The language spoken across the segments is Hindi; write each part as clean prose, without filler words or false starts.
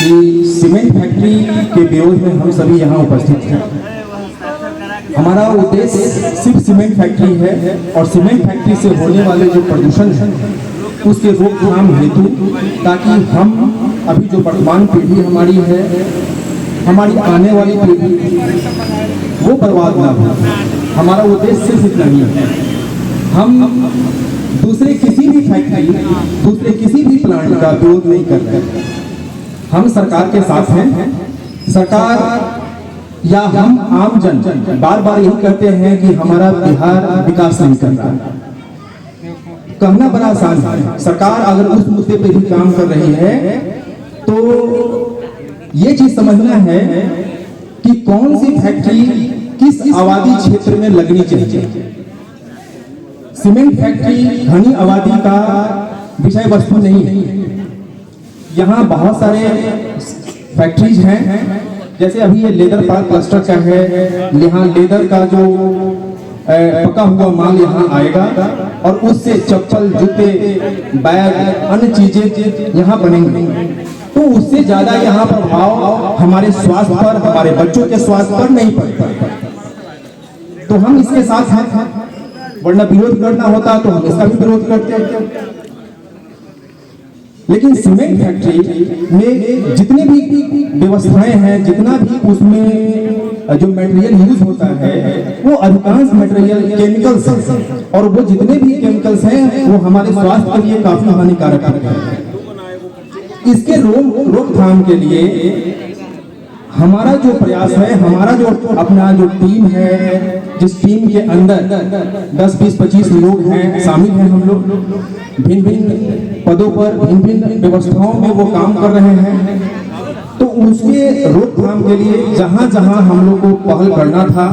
कि सीमेंट फैक्ट्री के विरोध में हम सभी यहाँ उपस्थित हैं। हमारा उद्देश्य सिर्फ सीमेंट फैक्ट्री है और सीमेंट फैक्ट्री से होने वाले जो प्रदूषण है उसके रोकथाम हेतु, ताकि हम अभी जो वर्तमान पीढ़ी हमारी है, हमारी आने वाली पीढ़ी वो बर्बाद ना हो। हमारा उद्देश्य सिर्फ इतना ही है। हम दूसरे किसी भी फैक्ट्री, दूसरे किसी भी प्लांट का विरोध नहीं कर रहे। हम सरकार के साथ हैं। सरकार या हम आम जन बार बार यही कहते हैं कि हमारा बिहार विकास नहीं कर रहा। कहना बड़ा आसान है। सरकार अगर उस मुद्दे पे भी काम कर रही है तो ये चीज समझना है कि कौन सी फैक्ट्री किस आबादी क्षेत्र में लगनी चाहिए। सीमेंट फैक्ट्री घनी आबादी का विषय वस्तु नहीं है। यहाँ बहुत सारे फैक्ट्रीज हैं, जैसे अभी ये लेदर पार्क क्लस्टर का है। यहाँ लेदर का जो पका हुआ माल यहाँ आएगा और उससे चप्पल, जूते, बैग, अन्य चीजें यहाँ बनेंगी। तो उससे ज्यादा यहाँ प्रभाव हमारे स्वास्थ्य पर, हमारे बच्चों के स्वास्थ्य पर नहीं पड़ता। तो हम इसके साथ हैं, वरना विरोध करना होता तो हम इसका भी विरोध करते। लेकिन सीमेंट फैक्ट्री में जितनी भी व्यवस्थाएं हैं, जितना भी उसमें जो मटेरियल यूज होता है, वो अधिकांश मटेरियल केमिकल्स हैं और वो जितने भी केमिकल्स हैं वो हमारे स्वास्थ्य के लिए काफी हानिकारक है। इसके रोकथाम के लिए हमारा जो प्रयास है, हमारा जो अपना जो टीम है, जिस टीम के अंदर 10, 20, 25 लोग हैं, शामिल हैं। हम लोग भिन्न भिन्न पदों पर, भिन्न भिन्न व्यवस्थाओं में वो काम कर रहे हैं। तो उसके रोकथाम के लिए जहां जहां हम लोग को पहल करना था,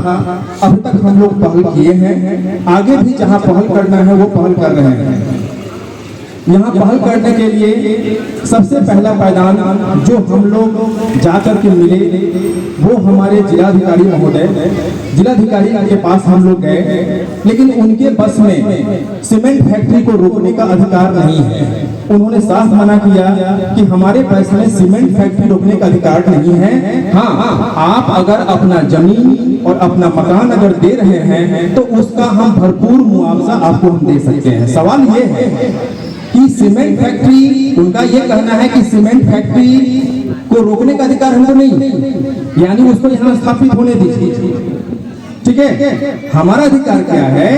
अब तक हम लोग पहल किए हैं। आगे भी जहां पहल करना है वो पहल कर रहे हैं। यहाँ पहल करने के लिए सबसे पहला पायदान जो हम लोग जाकर के मिले वो हमारे जिलाधिकारी महोदय, जिलाधिकारी के पास हम लोग गए, लेकिन उनके बस में सीमेंट फैक्ट्री को रोकने का अधिकार नहीं है। उन्होंने साफ मना किया कि हमारे पास में सीमेंट फैक्ट्री रोकने का अधिकार नहीं है। हाँ, आप अगर अपना जमीन और अपना मकान अगर दे रहे हैं तो उसका हम भरपूर मुआवजा आपको हम दे सकते हैं। सवाल ये है कि सीमेंट फैक्ट्री, उनका ये कहना है कि सीमेंट फैक्ट्री को रोकने का अधिकार हमको नहीं, यानी उसको यहाँ स्थापित होने दीजिए। ठीक है, हमारा अधिकार क्या है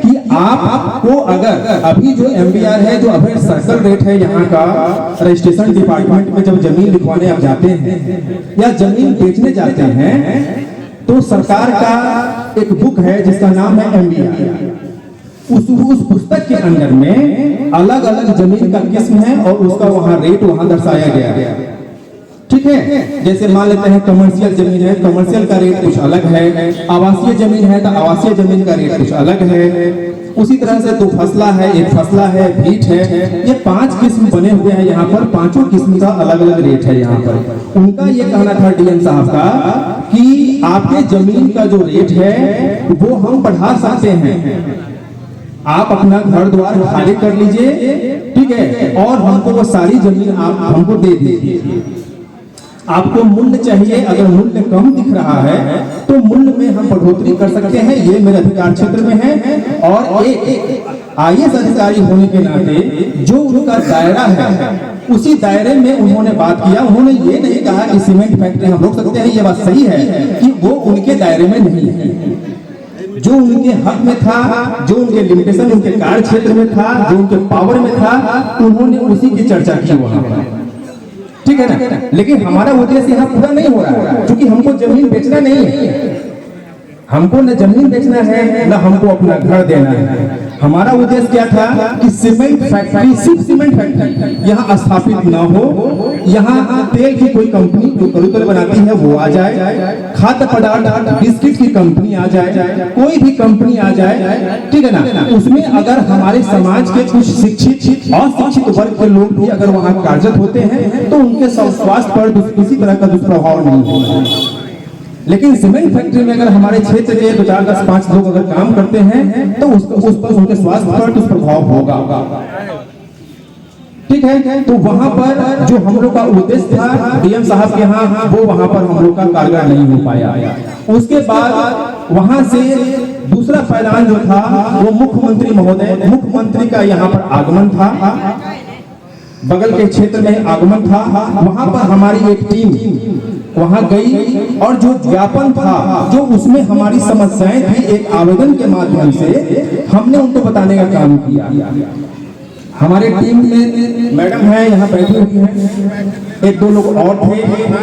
कि आपको अगर अभी जो MBR है, जो अभी सर्कल रेट है यहाँ का, रजिस्ट्रेशन डिपार्टमेंट में जब जमीन लिखवाने आप जाते हैं या जमीन बेचने जाते हैं तो सरकार का एक बुक है जिसका नाम है MBR। उस पुस्तक के अंदर में अलग अलग जमीन का किस्म है और उसका वहां रेट वहां दर्शाया गया है। ठीक है, जैसे मान लेते हैं कमर्शियल जमीन है, कमर्शियल का रेट कुछ अलग है। आवासीय जमीन है तो आवासीय जमीन का रेट कुछ अलग है। उसी तरह से 2 फसला है, 1 फसला है, भीट है। ये 5 किस्म बने हुए हैं यहाँ पर। 5 किस्म का अलग अलग रेट है यहाँ पर। उनका ये कहना था डीएम साहब का कि आपके जमीन का जो रेट है वो हम बढ़ा सकते हैं। आप अपना घर द्वार खाली कर लीजिए, ठीक है, और हमको वो सारी जमीन आप हमको दे दीजिए। आपको मूल्य चाहिए, अगर मूल्य कम दिख रहा है तो मूल्य में हम बढ़ोतरी कर सकते हैं। ये मेरे अधिकार क्षेत्र में है। और एक IAS अधिकारी होने के नाते जो उनका दायरा है उसी दायरे में उन्होंने बात किया। उन्होंने ये नहीं कहा कि सीमेंट फैक्ट्री हम रोक सकते हैं। ये बात सही है कि वो उनके दायरे में नहीं है। जो उनके हक में था, जो उनके लिमिटेशन उनके कार्य क्षेत्र में था, जो उनके पावर में था, उन्होंने उसी की चर्चा की वहां पर। ठीक है ना। लेकिन हमारा उद्देश्य यहाँ पूरा नहीं हो रहा है, क्योंकि हमको जमीन बेचना नहीं है। हमको न जमीन बेचना है, न हमको अपना घर देना है। हमारा उद्देश्य क्या था कि सीमेंट फैक्ट्री, सिर्फ सीमेंट फैक्ट्री यहाँ स्थापित न हो। यहाँ तेल की कोई कंपनी जो कलुतल बनाती है वो आ जाए, खाद्य पदार्थ बिस्किट की कंपनी आ जाए, कोई भी कंपनी आ जाए, ठीक है ना। उसमें अगर हमारे समाज के कुछ शिक्षित अशिक्षित वर्ग के लोग भी अगर वहाँ कार्यरत होते हैं तो उनके स्वास्थ्य पर किसी तरह का दुष्प्रभाव नहीं होगा। लेकिन सीमेंट फैक्ट्री में अगर हमारे क्षेत्र के 2, 4, 10, 5 लोग अगर काम करते हैं तो उस पर उनके स्वास्थ्य पर दुष्प्रभाव होगा। ठीक है। तो वहां पर जो हम लोग का उद्देश्य था डीएम साहब के यहाँ, वो वहां पर हम लोग का कारगर नहीं हो पाया। उसके बाद वहां से दूसरा फैलान जो था वो मुख्यमंत्री महोदय, मुख्यमंत्री का यहाँ पर आगमन था, बगल के क्षेत्र में आगमन था। वहां पर हमारी एक टीम वहां गई और जो ज्ञापन था, जो उसमें हमारी समस्याएं थी, एक आवेदन के माध्यम से हमने उनको बताने का काम किया। हमारे टीम में मैडम है यहाँ बैठी हुई है, एक दो लोग और थे,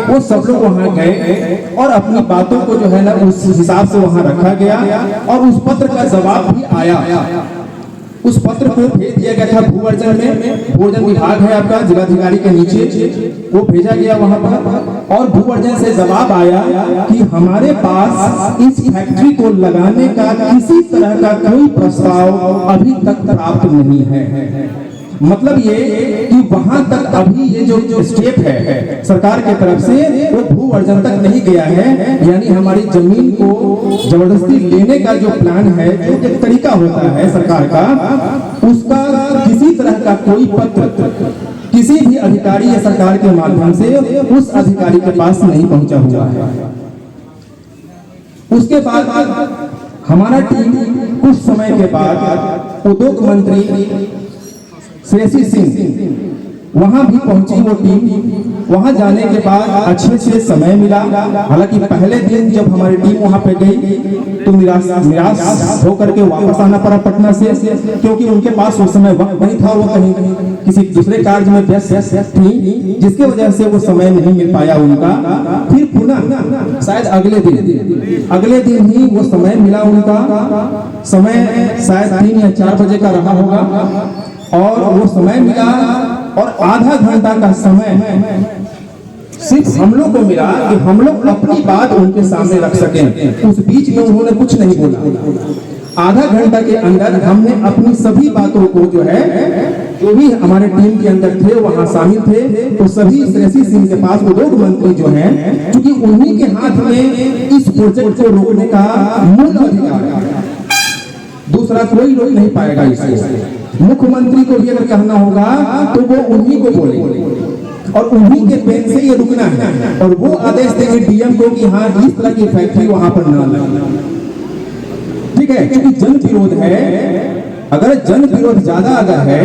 वो सब लोग वहां गए और अपनी बातों को जो है ना उस हिसाब से वहां रखा गया और उस पत्र का जवाब भी आया। उस पत्र को भेज दिया गया था भूअर्जन में, भूअर्जन विभाग है आपका जिलाधिकारी के नीचे, वो भेजा गया वहां पर और भूअर्जन से जवाब आया कि हमारे पास इस फैक्ट्री को लगाने का किसी तरह का कोई प्रस्ताव अभी तक प्राप्त नहीं है। मतलब ये कि वहां तक अभी ये जो स्टेप है सरकार के तरफ से वो भूअर्जन तक नहीं गया है, यानी हमारी जमीन को जबरदस्ती लेने का जो प्लान है, जो एक तरीका होता है सरकार का, उसका किसी तरह का कोई पत्र किसी भी अधिकारी या सरकार के माध्यम से उस अधिकारी के पास नहीं पहुंचा हुआ है। उसके बाद हमारा टीम कुछ समय के बाद उद्योग मंत्री श्रेयसी सिंह वहां भी पहुंची। वो टीम वहां जाने के बाद अच्छे से समय मिला। हालांकि पहले दिन जब हमारी टीम वहां पे गई तो निराश होकर के वापस आना पड़ा पटना से, क्योंकि उनके पास उस समय वक्त नहीं था, वो कहीं किसी दूसरे कार्य में व्यस्त थी, जिसके वजह से वो समय नहीं मिल पाया उनका। फिर पुनः शायद अगले दिन ही वो समय मिला उनका। समय शायद 3 या 4 बजे का रहा होगा और वो समय मिला और आधा घंटा का समय सिर्फ हम लोग को मिला कि हम लोग अपनी बात उनके सामने रख सकें। उस बीच में उन्होंने कुछ नहीं बोला। आधा घंटा के अंदर हमने अपनी सभी बातों को जो है, जो भी हमारे टीम के अंदर थे वहां शामिल थे, तो सभी श्रेयसी सिंह के पास उद्योग मंत्री जो है, क्योंकि उन्हीं के हाथ में इस प्रोजेक्ट को रोकने का मूल अधिकार है, दूसरा कोई रोक नहीं पाएगा इसको। मुख्यमंत्री को भी अगर कहना होगा तो वो उन्हीं को बोले और उन्हीं के पेन से ये रुकना है और वो आदेश देंगे डीएम को कि हाँ इस तरह की फैक्ट्री वहां पर ना लगे। ठीक है, क्योंकि जन विरोध है। अगर जन विरोध ज्यादा अगर है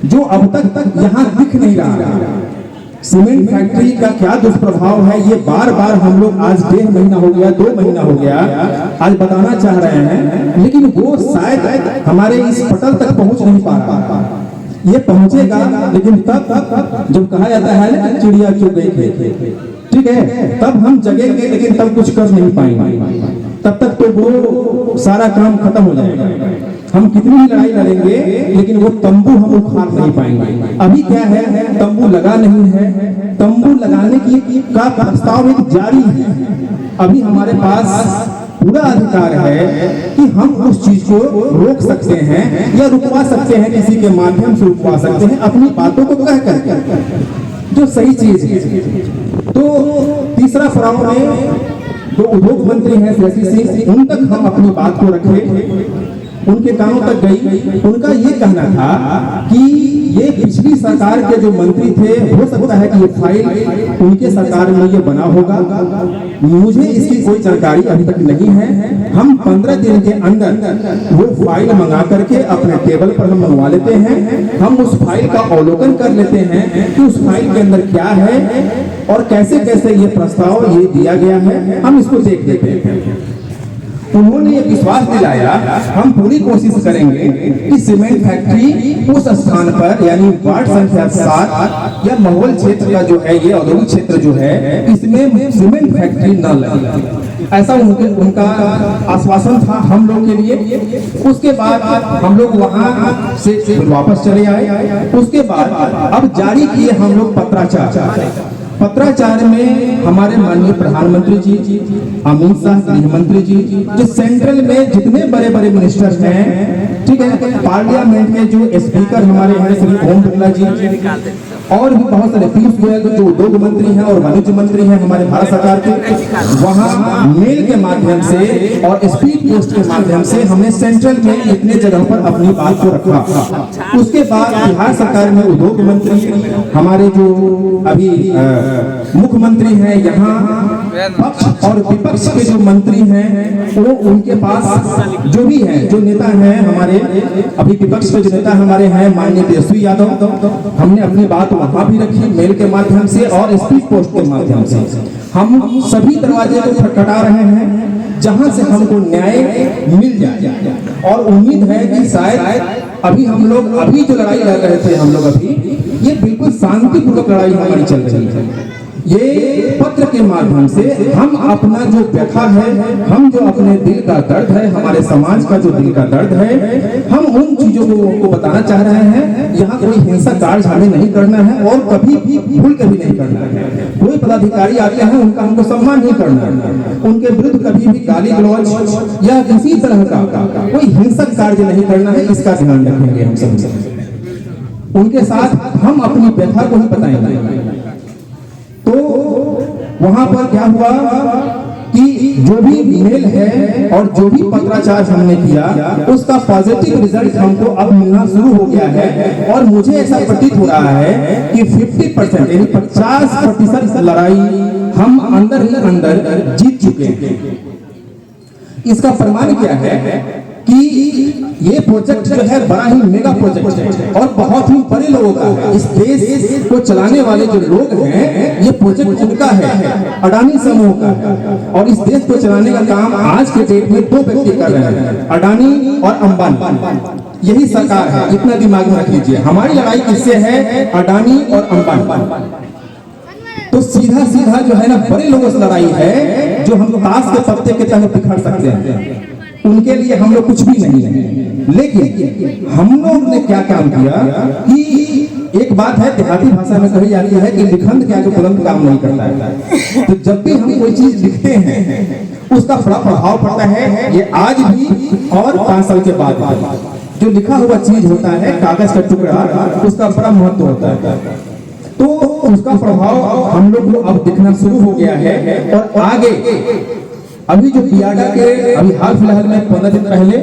जो अब तक यहाँ दिख नहीं रहा, सीमेंट फैक्ट्री का क्या दुष्प्रभाव है, ये बार बार हम लोग आज 1.5 महीना हो गया, 2 महीना हो गया, आज बताना चाह रहे हैं, लेकिन वो शायद हमारे इस पटल तक पहुंच नहीं पा रहा। ये पहुंचेगा, लेकिन तब जब कहा जाता है ना चिड़िया चुग गई खेत, ठीक है, तब हम जगेंगे, लेकिन तब कुछ कर नहीं पाएंगे। तब तक तो वो सारा काम खत्म हो जाएगा। हम कितनी भी लड़ाई लड़ेंगे, लेकिन वो तंबू हम उखाड़ नहीं पाएंगे। अभी क्या है, तंबू लगा नहीं है, तंबू लगाने की का प्रस्ताव एक जारी है। अभी हमारे पास पूरा अधिकार है कि हम उस चीज को रोक सकते हैं या रुकवा सकते हैं, किसी के माध्यम से रुकवा सकते हैं, अपनी बातों को कह कर जो सही चीज है। तो तीसरा पड़ाव में जो उद्योग मंत्री हैं श्रेयसी सिंह, उन तक हम अपनी बात को रखे, उनके कानों तक गई। उनका ये कहना था कि ये पिछली सरकार के जो मंत्री थे, हो सकता है कि ये फाइल उनके सरकार में ये बना होगा, मुझे इसकी कोई जानकारी अभी तक नहीं है। हम 15 दिन के अंदर वो फाइल मंगा करके अपने टेबल पर हम मंगवा लेते हैं। हम उस फाइल का अवलोकन कर लेते हैं कि उस फाइल के अंदर क्या है और कैसे कैसे ये प्रस्ताव ये दिया गया है, हम इसको देख लेते हैं। उन्होंने ये विश्वास दिलाया, हम पूरी कोशिश करेंगे कि सीमेंट फैक्ट्री उस स्थान पर, यानी वार्ड संख्या 7 या महुल क्षेत्र का जो है, ये औद्योगिक क्षेत्र जो है, इसमें सीमेंट फैक्ट्री न लगे, ऐसा उनका आश्वासन था हम लोग के लिए। उसके बाद हम लोग वहां से वापस चले आए। उसके बाद अब जारी किए हम लोग पत्राचार में हमारे माननीय प्रधानमंत्री जी, अमित शाह गृह मंत्री जी, जो सेंट्रल में जितने बड़े बड़े मिनिस्टर्स हैं, ठीक है, पार्लियामेंट में जो स्पीकर हमारे हैं श्री ओम बिरला जी, और भी बहुत सारे पीयूष गोयल जो उद्योग मंत्री हैं और वाणिज्य मंत्री हैं हमारे भारत सरकार के, वहाँ मेल के माध्यम से और स्पीड पोस्ट के माध्यम से हमने सेंट्रल में इतने जगह पर अपनी बात को रखा। उसके बाद बिहार सरकार में उद्योग मंत्री, हमारे जो अभी मुख्यमंत्री हैं, यहाँ पक्ष और विपक्ष के जो मंत्री हैं वो उनके पास जो भी है, जो नेता हैं हमारे, अभी विपक्ष के जो नेता हमारे हैं माननीय तेजस्वी यादव, हमने अपनी बात वहां भी रखी मेल के माध्यम से और स्पीड पोस्ट के माध्यम से। हम सभी दरवाजे को खटखटा रहे हैं जहां से हमको न्याय मिल जाए, और उम्मीद है कि शायद अभी हम लोग अभी जो लड़ाई लड़ रहे थे हम लोग अभी, ये बिल्कुल शांतिपूर्वक लड़ाई हमारी चल रही है। ये पत्र के माध्यम से हम अपना जो व्यथा है, हम जो अपने दिल का दर्द है, हमारे समाज का जो दिल का दर्द है, हम उन चीजों को बताना चाह रहे हैं। यहाँ कोई हिंसक कार्य हमें नहीं करना है और कभी भी भूल कभी नहीं करना है। कोई पदाधिकारी आते हैं उनका हमको सम्मान नहीं करना है, उनके विरुद्ध कभी भी गाली गलौज या किसी तरह का कोई हिंसक कार्य नहीं करना है, इसका ध्यान रखेंगे हम सब। उनके साथ हम अपनी व्यथा को ही बताएंगे। तो वहां पर क्या हुआ कि जो भी मेल है और जो भी पत्राचार हमने किया उसका पॉजिटिव रिजल्ट हमको अब मिलना शुरू हो गया है, और मुझे ऐसा प्रतीत हो रहा है कि 50% यानी 50% लड़ाई हम अंदर ही अंदर जीत चुके हैं। इसका प्रमाण क्या है कि ये प्रोजेक्ट जो है बड़ा ही मेगा प्रोजेक्ट है और बहुत ही बड़े लोगों का है। इस देश को चलाने वाले जो लोग हैं, ये प्रोजेक्ट उनका है, अडानी समूह का है, और इस देश को चलाने का काम आज के डेट में 2 व्यक्ति कर रहे हैं, अडानी और अंबानी। यही सरकार है, इतना दिमाग में रख लीजिए। हमारी लड़ाई किससे है? अडानी और अंबानी। तो सीधा सीधा जो है ना बड़े लोगों से लड़ाई है, जो हम ताश के पत्ते के तहत बिखर सकते हैं, उनके लिए हम लोग कुछ भी नहीं है। लेकिन हम लोग ने क्या काम किया कि एक बात है देहाती भाषा में कही जाती है कि लिखंत क्या जो बुलंद काम नहीं करता है। तो जब भी हम कोई चीज लिखते हैं उसका बड़ा प्रभाव पड़ता है, ये आज भी और 5 साल के बाद जो लिखा हुआ चीज होता है, कागज का टुकड़ा, उसका बड़ा महत्व होता है। तो उसका प्रभाव हम लोग को अब दिखना शुरू हो गया है। और आगे अभी जो बियाडा के अभी हाल फिलहाल में 15 दिन पहले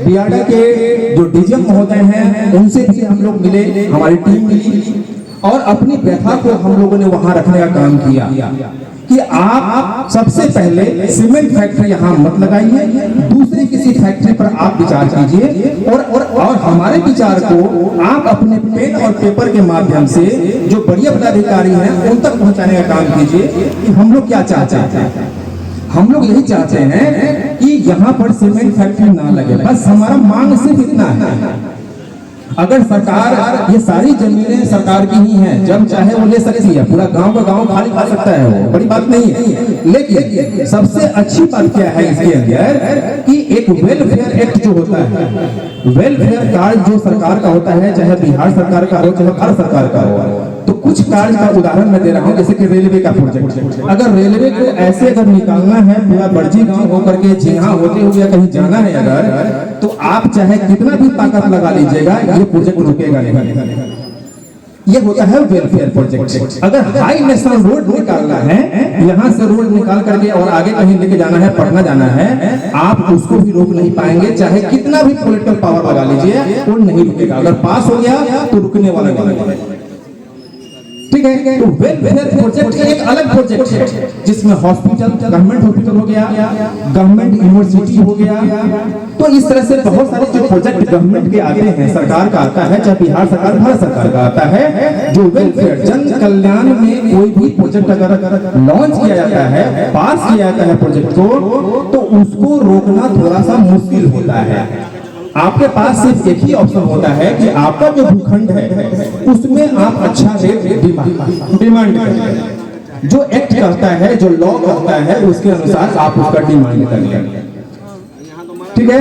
बियाडा के जो डीजीएम महोदय हैं उनसे भी हम लोग मिले, हमारी टीम मिली, और अपनी व्यथा को हम लोगों ने वहां रखने का काम किया कि आप सबसे पहले सीमेंट फैक्ट्री यहाँ मत लगाइए, दूसरे किसी फैक्ट्री पर आप विचार कीजिए, और हमारे विचार को आप अपने पेन और पेपर के माध्यम से जो बढ़िया पदाधिकारी हैं उन तक पहुंचाने का काम कीजिए कि हम लोग क्या चाहते हैं। हम लोग यही चाहते हैं कि यहाँ पर सीमेंट फैक्ट्री ना लगे, बस हमारा मांग सिर्फ इतना है। अगर सरकार, ये सारी जमीनें सरकार की ही हैं, जब चाहे वो ले सकती है, पूरा गांव का गांव खाली कर सकता है, वो बड़ी बात नहीं है। लेकिन सबसे अच्छी बात क्या है इसके अंदर कि एक वेलफेयर एक्ट जो होता है, वेलफेयर कार्ड जो सरकार का होता है, चाहे बिहार सरकार का हो चाहे भारत सरकार का हो, तो कुछ कार्य का उदाहरण मैं दे रहा हूँ, जैसे कि रेलवे का प्रोजेक्ट। अगर रेलवे को ऐसे अगर निकालना है पूरा बड़जी गांव होकर के झिंगा होते हुए कहीं जाना है अगर, तो आप चाहे कितना भी ताकत लगा लीजिएगा, ये प्रोजेक्ट रुकेगा नहीं। ये होता है वेलफेयर प्रोजेक्ट। अगर हाई नेशनल रोड निकालना है, यहाँ से रोड निकाल करके और आगे कहीं लेके जाना है, पटना जाना है, आप उसको भी रोक नहीं पाएंगे, चाहे कितना भी पॉलिटिकल पावर लगा लीजिए, वो नहीं रुकेगा। अगर पास हो गया तो रुकने वाला नहीं, ठीक है। तो वेलफेयर प्रोजेक्ट एक अलग प्रोजेक्ट है, जिसमें हॉस्पिटल, गवर्नमेंट हॉस्पिटल हो गया, गवर्नमेंट यूनिवर्सिटी हो गया। तो इस तरह से बहुत सारे जो प्रोजेक्ट गवर्नमेंट के आते हैं, सरकार का आता है, चाहे बिहार सरकार, भारत सरकार का आता है, जो वेलफेयर जन कल्याण में कोई भी प्रोजेक्ट अगर लॉन्च किया जाता है, पास किया जाता है प्रोजेक्ट को, तो उसको रोकना थोड़ा सा मुश्किल होता है। आपके पास सिर्फ एक ही ऑप्शन होता है कि आपका जो भूखंड है उसमें आप अच्छा रेट डिमांड करें। जो एक्ट करता है, जो लॉ करता है, उसके अनुसार आप उसका डिमांड करें, ठीक है।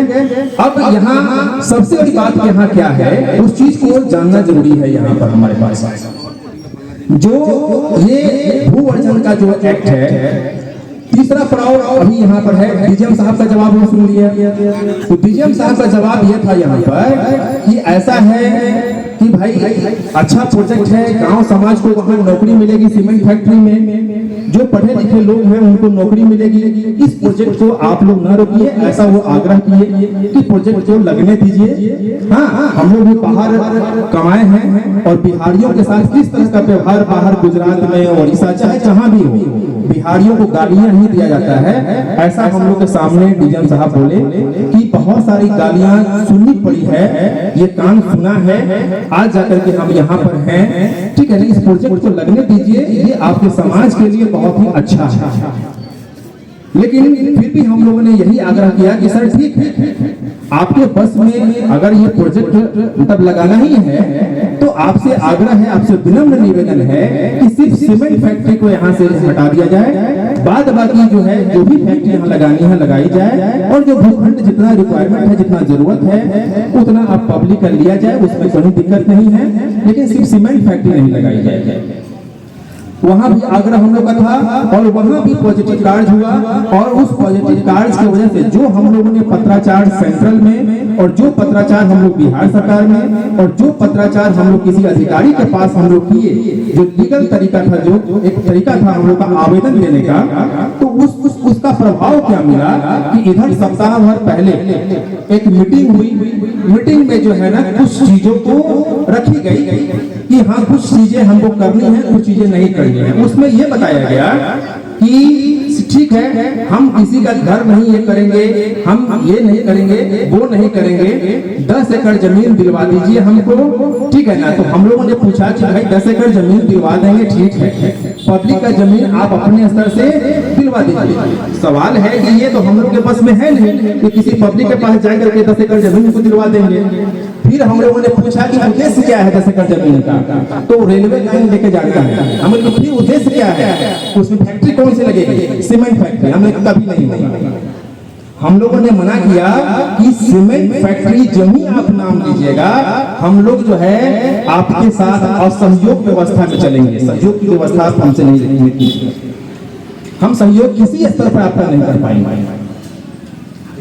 अब यहाँ सबसे बड़ी बात यहाँ क्या है, उस चीज को जानना जरूरी है। यहाँ पर हमारे पास जो ये भू अर्जन का जो एक्ट है, तीसरा पड़ाव अभी यहाँ पर है। डीजीएम साहब का जवाब हम सुन लिया। तो डीजीएम साहब का जवाब यह था यहाँ पर कि ऐसा है कि भाई अच्छा प्रोजेक्ट है, गांव समाज को वहां नौकरी मिलेगी, सीमेंट फैक्ट्री में जो पढ़े लिखे लोग हैं उनको नौकरी मिलेगी, इस प्रोजेक्ट को आप लोग ना रोकिए, ऐसा वो आग्रह किए कि प्रोजेक्ट को लगने दीजिए। हाँ, हम लोग भी बाहर कमाए हैं और बिहारियों के साथ किस तरह का व्यवहार बाहर गुजरात में, उड़ीसा, चाहे जहां भी हो, बिहारियों को गालियां ही दिया जाता है, ऐसा हम लोग के सामने डीएम साहब बोले कि बहुत सारी गालियां सुननी पड़ी है, ये कान सुना है, आज जाकर के हम यहाँ पर हैं, ठीक है ना, इस प्रोजेक्ट को लगने दीजिए, ये आपके समाज के लिए बहुत ही अच्छा है। लेकिन फिर भी हम लोगों ने यही आग्रह किया कि सर ठीक है, आपके बस में अगर ये प्रोजेक्ट मतलब लगाना ही है तो आपसे आग्रह है, आपसे विनम्र निवेदन है कि सिर्फ सीमेंट फैक्ट्री को यहाँ से हटा दिया जाए, बाद बाकी जो है जो भी फैक्ट्री यहाँ लगानी है लगाई जाए, और जो भूखंड जितना रिक्वायरमेंट है, जितना जरूरत है उतना आप पब्लिक कर लिया जाए, उसमें कोई दिक्कत नहीं है, लेकिन सिर्फ सीमेंट फैक्ट्री नहीं लगाई जाए। वहां भी आग्रह हम लोग का था और वहां भी पॉजिटिव कार्ड हुआ, और उस पॉजिटिव कार्ड की वजह से जो हम लोगों ने पत्राचार सेंट्रल में, और जो पत्राचार हम लोग बिहार सरकार में, और जो पत्राचार हम लोग किसी अधिकारी के पास हम लोग किए, जो लीगल तरीका था, जो एक तरीका था हम लोग का आवेदन देने का, तो उसका प्रभाव क्या मिला कि इधर सप्ताह भर पहले एक मीटिंग हुई, मीटिंग में जो है ना कुछ चीजों को रखी गई कि हाँ कुछ चीजें हमको करनी है, कुछ चीजें नहीं करनी है। उसमें यह बताया गया कि ठीक है, हम किसी का घर नहीं ये करेंगे, हम ये नहीं करेंगे, वो नहीं करेंगे, 10 एकड़ जमीन दिलवा दीजिए हमको, ठीक है ना। तो हम लोगों ने पूछा कि भाई 10 एकड़ जमीन दिलवा देंगे, ठीक है, पब्लिक का जमीन आप अपने स्तर से दिलवा दीजिए। सवाल है कि ये तो हम लोग के पास में है नहीं कि किसी पब्लिक के पास जाकर के 10 एकड़ जमीन को दिलवा देंगे। फिर हम लोगों ने पूछा कि उद्देश्य क्या है 10 एकड़ जमीन का, तो रेलवे लाइन लेके जाता है, हम लोग फिर उद्देश्य क्या है, उसमें फैक्ट्री कौन सी लगेगी, सीमेंट फैक्ट्री, हम लोग कभी नहीं होगा। हम लोगों ने मना किया कि सीमेंट फैक्ट्री जमीन आप नाम लीजिएगा, हम लोग जो है आपके साथ असहयोग व्यवस्था में चलेंगे, सहयोग की व्यवस्था आप हमसे नहीं रखेंगे, हम सहयोग किसी स्तर पर आपका नहीं कर पाएंगे।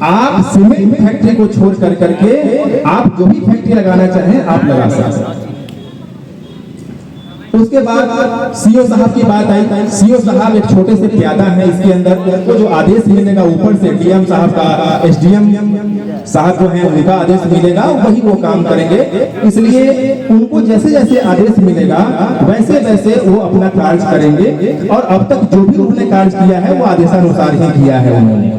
आप सीमेंट फैक्ट्री को छोड़ कर करके आप जो भी फैक्ट्री लगाना चाहें आप लगा सकते हैं। उसके बाद सीओ साहब की बात आई। सीओ साहब एक छोटे से प्यादा है, इसके अंदर उनको जो आदेश मिलेगा ऊपर से डीएम साहब का, एसडीएम साहब जो है उनका आदेश मिलेगा, वही वो काम करेंगे। इसलिए उनको जैसे जैसे आदेश मिलेगा वैसे वैसे वो अपना कार्य करेंगे, और अब तक जो भी उन्होंने कार्य किया है वो आदेशानुसार ही किया है उन्होंने,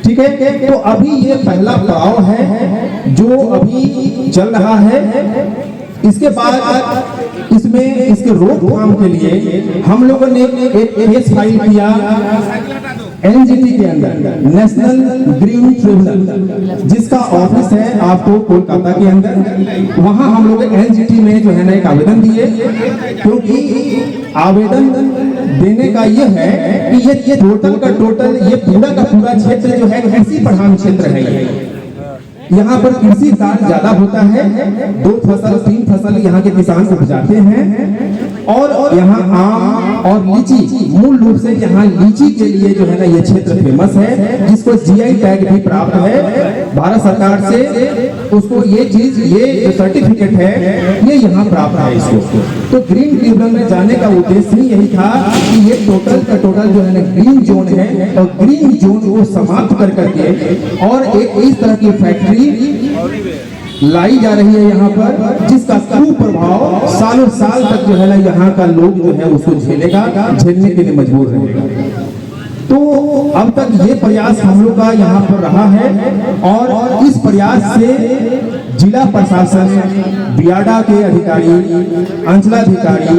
ठीक है। तो अभी ये पहला पड़ाव है जो अभी चल रहा है। इसके बाद इसमें इसके रोकथाम के लिए हम लोगों ने एक केस फाइल किया एनजीटी के अंदर, नेशनल ग्रीन ट्रिब्यूनल, जिसका ऑफिस है आपको कोलकाता के अंदर। वहां हम लोग एनजीटी में जो है ना एक आवेदन दिए, क्योंकि आवेदन देने का ये है कि ये टोटल का टोटल, ये पूरा का पूरा क्षेत्र जो है कृषि प्रधान क्षेत्र है। यहाँ पर कृषि कार्य ज्यादा होता है, 2 फसल 3 फसल यहाँ के किसान उपजाते हैं, और यहाँ आम और लीची, मूल रूप से यहाँ लीची के लिए जो है ना ये क्षेत्र फेमस है, जिसको जीआई टैग भी प्राप्त है भारत सरकार से। उसको ये चीज, ये जो सर्टिफिकेट है ये यहाँ प्राप्त है इसको। तो ग्रीन ट्रिब्यूनल में जाने का उद्देश्य ही यही था कि ये टोटल का टोटल जो है ना ग्रीन जोन है, और ग्रीन जोन को समाप्त कर करके और एक इस तरह की फैक्ट्री लाई जा रही है यहाँ पर, जिसका कुप्रभाव सालों साल तक जो है ना यहाँ का लोग जो है उसको झेलेगा, झेलने के लिए मजबूर रहेगा। तो अब तक ये प्रयास हम लोग का यहाँ पर रहा है, और इस प्रयास से जिला प्रशासन, बियाडा के अधिकारी, अंचलाधिकारी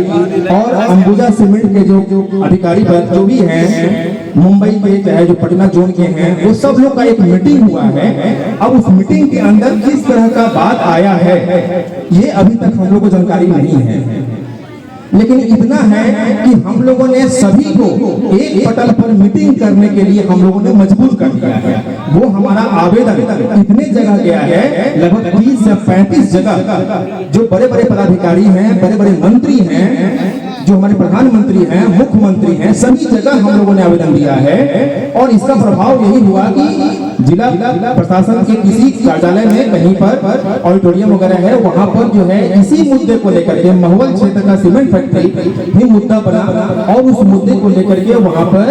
और अंबुजा सीमेंट के जो अधिकारी जो भी हैं, मुंबई के चाहे जो पटना जोन के हैं, वो सब लोग का एक मीटिंग हुआ है। अब उस मीटिंग के अंदर किस तरह का बात आया है ये अभी तक हम लोग को जानकारी नहीं है, लेकिन इतना है कि हम लोगों ने सभी को एक पटल पर मीटिंग करने के लिए हम लोगों ने मजबूर कर दिया है। वो हमारा आवेदन इतने जगह गया है, लगभग 30 से 35 जगह, जो बड़े बड़े पदाधिकारी हैं, बड़े बड़े मंत्री हैं, जो हमारे प्रधानमंत्री हैं, मुख्यमंत्री हैं, सभी जगह हम लोगों ने आवेदन दिया है। और इसका प्रभाव यही हुआ कि जिला प्रशासन के किसी कार्यालय में कहीं पर ऑडिटोरियम वगैरह है, वहां पर जो है इसी मुद्दे को लेकर के महुवल क्षेत्र का सीमेंट फैक्ट्री भी मुद्दा बना और उस मुद्दे को लेकर के वहां पर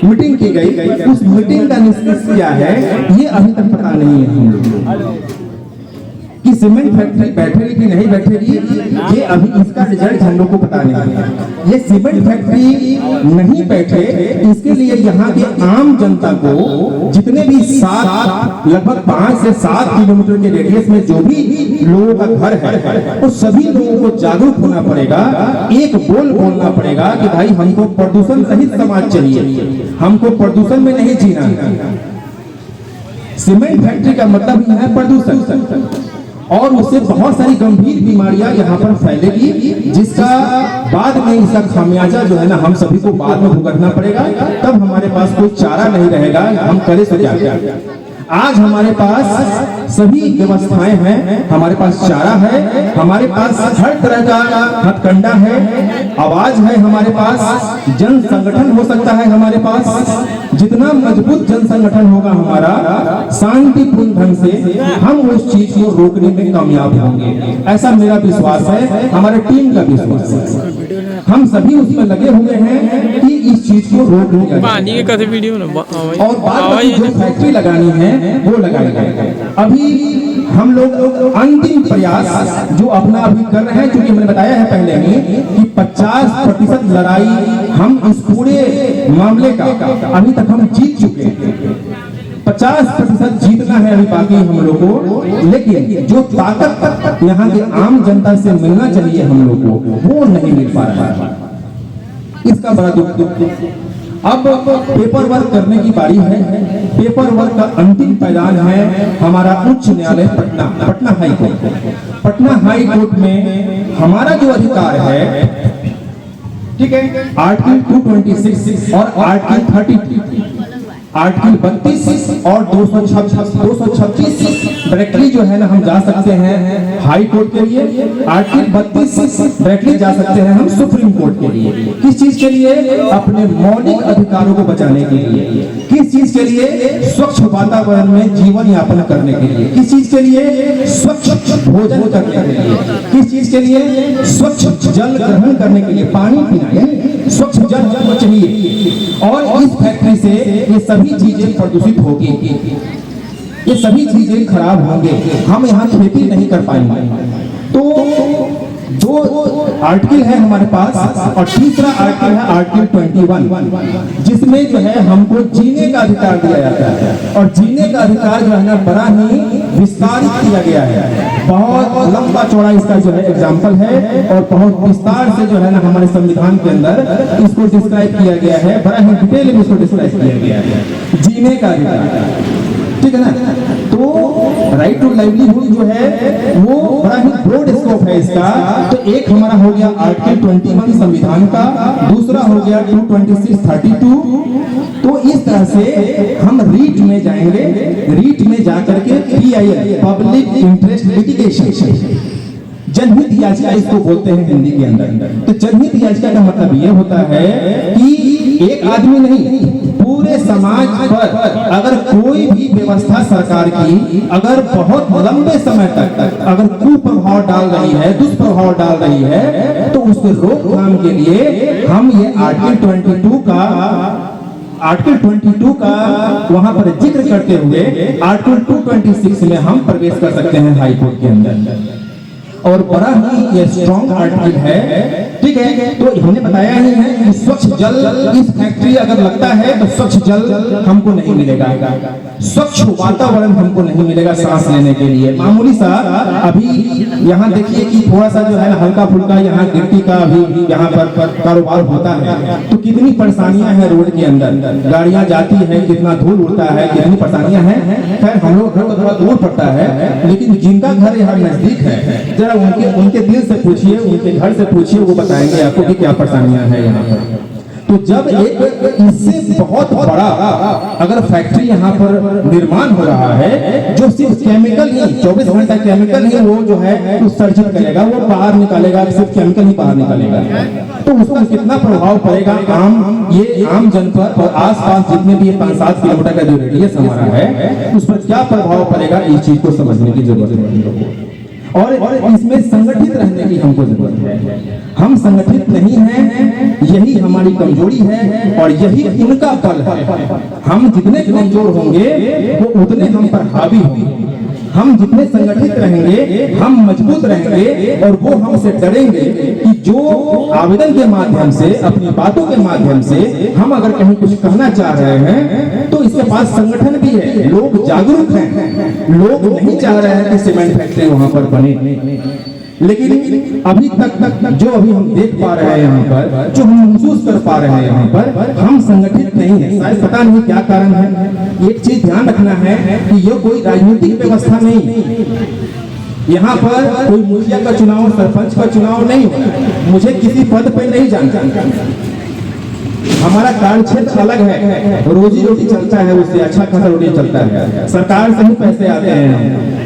मीटिंग की गई। उस मीटिंग का निष्कर्ष क्या है ये अभी तक पता नहीं है हम लोग कि सीमेंट फैक्ट्री बैठेगी कि नहीं बैठेगी, ये अभी इसका रिजल्ट हम लोग को पता नहीं है। ये सीमेंट फैक्ट्री नहीं बैठे, इसके लिए यहाँ के आम जनता को जितने भी लगभग 5 से 7 किलोमीटर के रेडियस में जो भी लोगों का घर है, उस सभी लोगों को जागरूक होना पड़ेगा, एक बोल बोलना पड़ेगा कि भाई हमको प्रदूषण रहित समाज चाहिए, हमको प्रदूषण में नहीं जीना। सीमेंट फैक्ट्री का मतलब ही है प्रदूषण, और उससे बहुत सारी गंभीर बीमारियां यहाँ पर फैलेगी, जिसका बाद में इसका खामियाजा जो है ना हम सभी को बाद में भुगतना पड़ेगा। तब हमारे पास कोई चारा नहीं रहेगा, हम करे तो क्या। आज हमारे पास सभी व्यवस्थाएं हैं, हमारे पास चारा है, हमारे पास हर तरह का हथकंडा है, आवाज है, हमारे पास जन संगठन हो सकता है, हमारे पास जितना मजबूत जन संगठन होगा हमारा, शांतिपूर्ण ढंग से हम उस चीज को रोकने में कामयाब होंगे। ऐसा मेरा विश्वास है, हमारे टीम का विश्वास है। हम सभी उसमें लगे हुए हैं कि इस चीज को रोक लिया जाए। और बात जो फैक्ट्री लगानी है वो लगाई जाए। अभी हम लोग अंतिम प्रयास जो अपना अभी कर रहे हैं, क्योंकि मैंने बताया है पहले ही कि 50% लड़ाई हम इस पूरे मामले का अभी तक हम जीत चुके हैं। 50% जीतना है अभी बाकी हम लोग को, लेकिन जो ताकत यहाँ के आम जनता से मिलना चाहिए हम लोग को वो नहीं मिल पा रहा है। इसका बड़ा दुख। अब पेपर वर्क करने की बारी है। पेपर वर्क का अंतिम पैदान है हमारा उच्च न्यायालय Patna high court. Patna high court में हमारा जो अधिकार है, ठीक है, आर्टिकल 226 और आर्टिकल 32, आर्टिकल 32 और 226 डायरेक्टली जो है ना हम जा सकते हैं हाई कोर्ट के लिए। आर्टिकल 32 डायरेक्टली जा सकते हैं हम सुप्रीम कोर्ट के लिए। किस चीज के लिए? अपने मौलिक अधिकारों को बचाने के लिए। किस चीज के लिए? स्वच्छ वातावरण में जीवन यापन करने के लिए। किस चीज के लिए? स्वच्छ भोजन करने के लिए। किस चीज के लिए? स्वच्छ जल ग्रहण करने के लिए, पानी पीना, स्वच्छ जल चाहिए। और इस फैक्ट्री से ये सभी चीजें प्रदूषित होगी, ये सभी चीजें खराब होंगे, हम यहाँ खेती नहीं कर पाएंगे। तो दो आर्टिकल है हमारे पास, और तीसरा आर्टिकल है आर्टिकल 21, जिसमें जो है हमको जीने का अधिकार दिया जाता है। और जीने का अधिकार जो है ना बड़ा ही विस्तारित किया गया है। बहुत लंबा चौड़ा इसका जो है एग्जाम्पल है, और बहुत विस्तार से जो है ना हमारे संविधान के अंदर इसको डिस्क्राइब किया गया है, बड़ा ही डिटेल में इसको डिस्क्राइब किया गया है जीने का अधिकार, ठीक है ना। तो राइट टू लाइवलीहुड जो है वो बड़ा ही ब्रॉड स्कोप है इसका। तो एक हमारा हो गया आर्टिकल 21 संविधान का, दूसरा हो गया 226, 32। तो इस तरह से हम रीट में जाएंगे, रीट में जाकर के PIL पब्लिक इंटरेस्ट लिटिगेशन, जनहित याचिका इसको बोलते हैं हिंदी के अंदर। तो जनहित याचिका का मतलब ये होता है कि एक आदमी नहीं, पूरे समाज पर अगर कोई भी व्यवस्था सरकार की अगर बहुत लंबे समय तक अगर कुप्रभाव डाल रही है, दुष्प्रभाव डाल रही है, तो उसके रोकथाम के लिए हम ये आर्टिकल 22 का वहां पर जिक्र करते हुए आर्टिकल 226 में हम प्रवेश कर सकते हैं हाई कोर्ट के अंदर। और बड़ा ही ये स्ट्रॉन्ग आर्टिकल है, ठीक है। तो हमने बताया ही है कि स्वच्छ जल, इस फैक्ट्री अगर लगता है तो स्वच्छ जल हमको नहीं मिलेगा, स्वच्छ वातावरण हमको नहीं मिलेगा सांस लेने के लिए। मामूली सा अभी यहाँ देखिए कि थोड़ा सा जो है हल्का फुल्का यहाँ गिट्टी का अभी यहाँ पर कारोबार होता है, तो कितनी परेशानियां हैं रोड के अंदर, गाड़ियां जाती है, कितना धूल उड़ता है, कितनी परेशानियां हैं। खैर हम लोग घर तो थोड़ा दूर पड़ता है, लेकिन जिनका घर यहाँ नजदीक है जरा उनके दिल से पूछिए, उनके घर से पूछिए, वो बताएंगे आपको कि क्या परेशानियां हैं यहाँ पर। तो जब एक इससे बहुत बड़ा अगर फैक्ट्री यहाँ पर निर्माण हो रहा है जो सिर्फ केमिकल ही 24 घंटा केमिकल ही वो जो है उत्सर्जित करेगा, वो बाहर निकालेगा, सिर्फ केमिकल ही बाहर निकालेगा, तो उसका कितना प्रभाव पड़ेगा आम जन पर और आसपास जितने भी 5-7 किलोमीटर का जो रेडियस हमारा है उस पर क्या प्रभाव पड़ेगा, इस चीज को समझने की जरूरत है हम लोगों को। और इसमें संगठित रहने की हमको जरूरत है। हम संगठित नहीं हैं, यही हमारी कमजोरी है और यही उनका फल है। हम जितने कमजोर होंगे वो उतने हम पर हावी होंगे। हम जितने संगठित रहेंगे हम मजबूत रहेंगे और वो हमसे डरेंगे कि जो आवेदन के माध्यम से अपनी बातों के माध्यम से हम अगर कहीं कुछ कहना चाह रहे हैं तो इसके पास संगठन भी है, लोग जागरूक हैं, लोग नहीं चाह रहे हैं कि सीमेंट फैक्ट्री वहां पर बने। लेकिन अभी तक जो अभी हम देख पा रहे हैं यहाँ पर, जो हम महसूस कर पा रहे हैं यहाँ पर, हम संगठित नहीं है। शायद पता नहीं क्या कारण है। एक चीज ध्यान रखना है कि ये कोई राजनीतिक व्यवस्था नहीं, यहाँ पर कोई मुखिया का चुनाव, सरपंच का चुनाव नहीं होगा, मुझे किसी पद पे नहीं जाना। हमारा कार्य क्षेत्र अलग है, रोजी रोटी चलता है, उससे अच्छा खासा रोटी चलता है, सरकार से ही पैसे आते हैं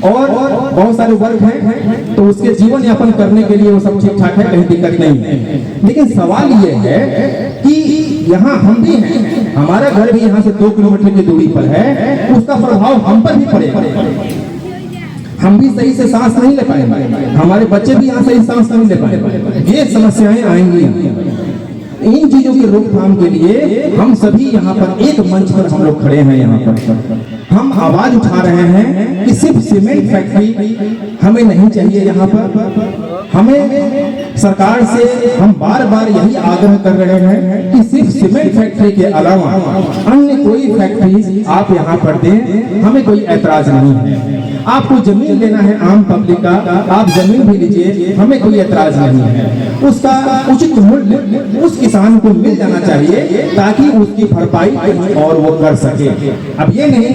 और बहुत सारे वर्ग हैं तो उसके जीवन यापन करने के लिए वो सब ठीक ठाक है, कहीं दिक्कत नहीं है। लेकिन सवाल ये है कि यहाँ हम भी हैं, हमारा घर भी यहाँ से 2 किलोमीटर की दूरी पर है, उसका प्रभाव हम पर भी पड़ेगा। हम भी सही से सांस नहीं ले पाएंगे, हमारे बच्चे भी यहाँ सही सांस नहीं ले पाएंगे, ये समस्याएं आएंगी। इन चीजों की रोकथाम के लिए हम सभी यहाँ पर एक मंच पर हम लोग खड़े हैं। यहाँ पर हम आवाज उठा रहे हैं कि सिर्फ सीमेंट फैक्ट्री हमें नहीं चाहिए। यहाँ पर हमें सरकार से हम बार बार यही आग्रह कर रहे हैं कि सिर्फ सीमेंट फैक्ट्री के अलावा अन्य कोई फैक्ट्री आप यहाँ पर दें, हमें कोई ऐतराज नहीं है। आपको जमीन लेना है आम पब्लिक का, आप जमीन भी लीजिए, हमें कोई ऐतराज नहीं है। उसका उचित मूल्य उस किसान को मिल जाना चाहिए ताकि उसकी भरपाई और वो कर सके। अब ये नहीं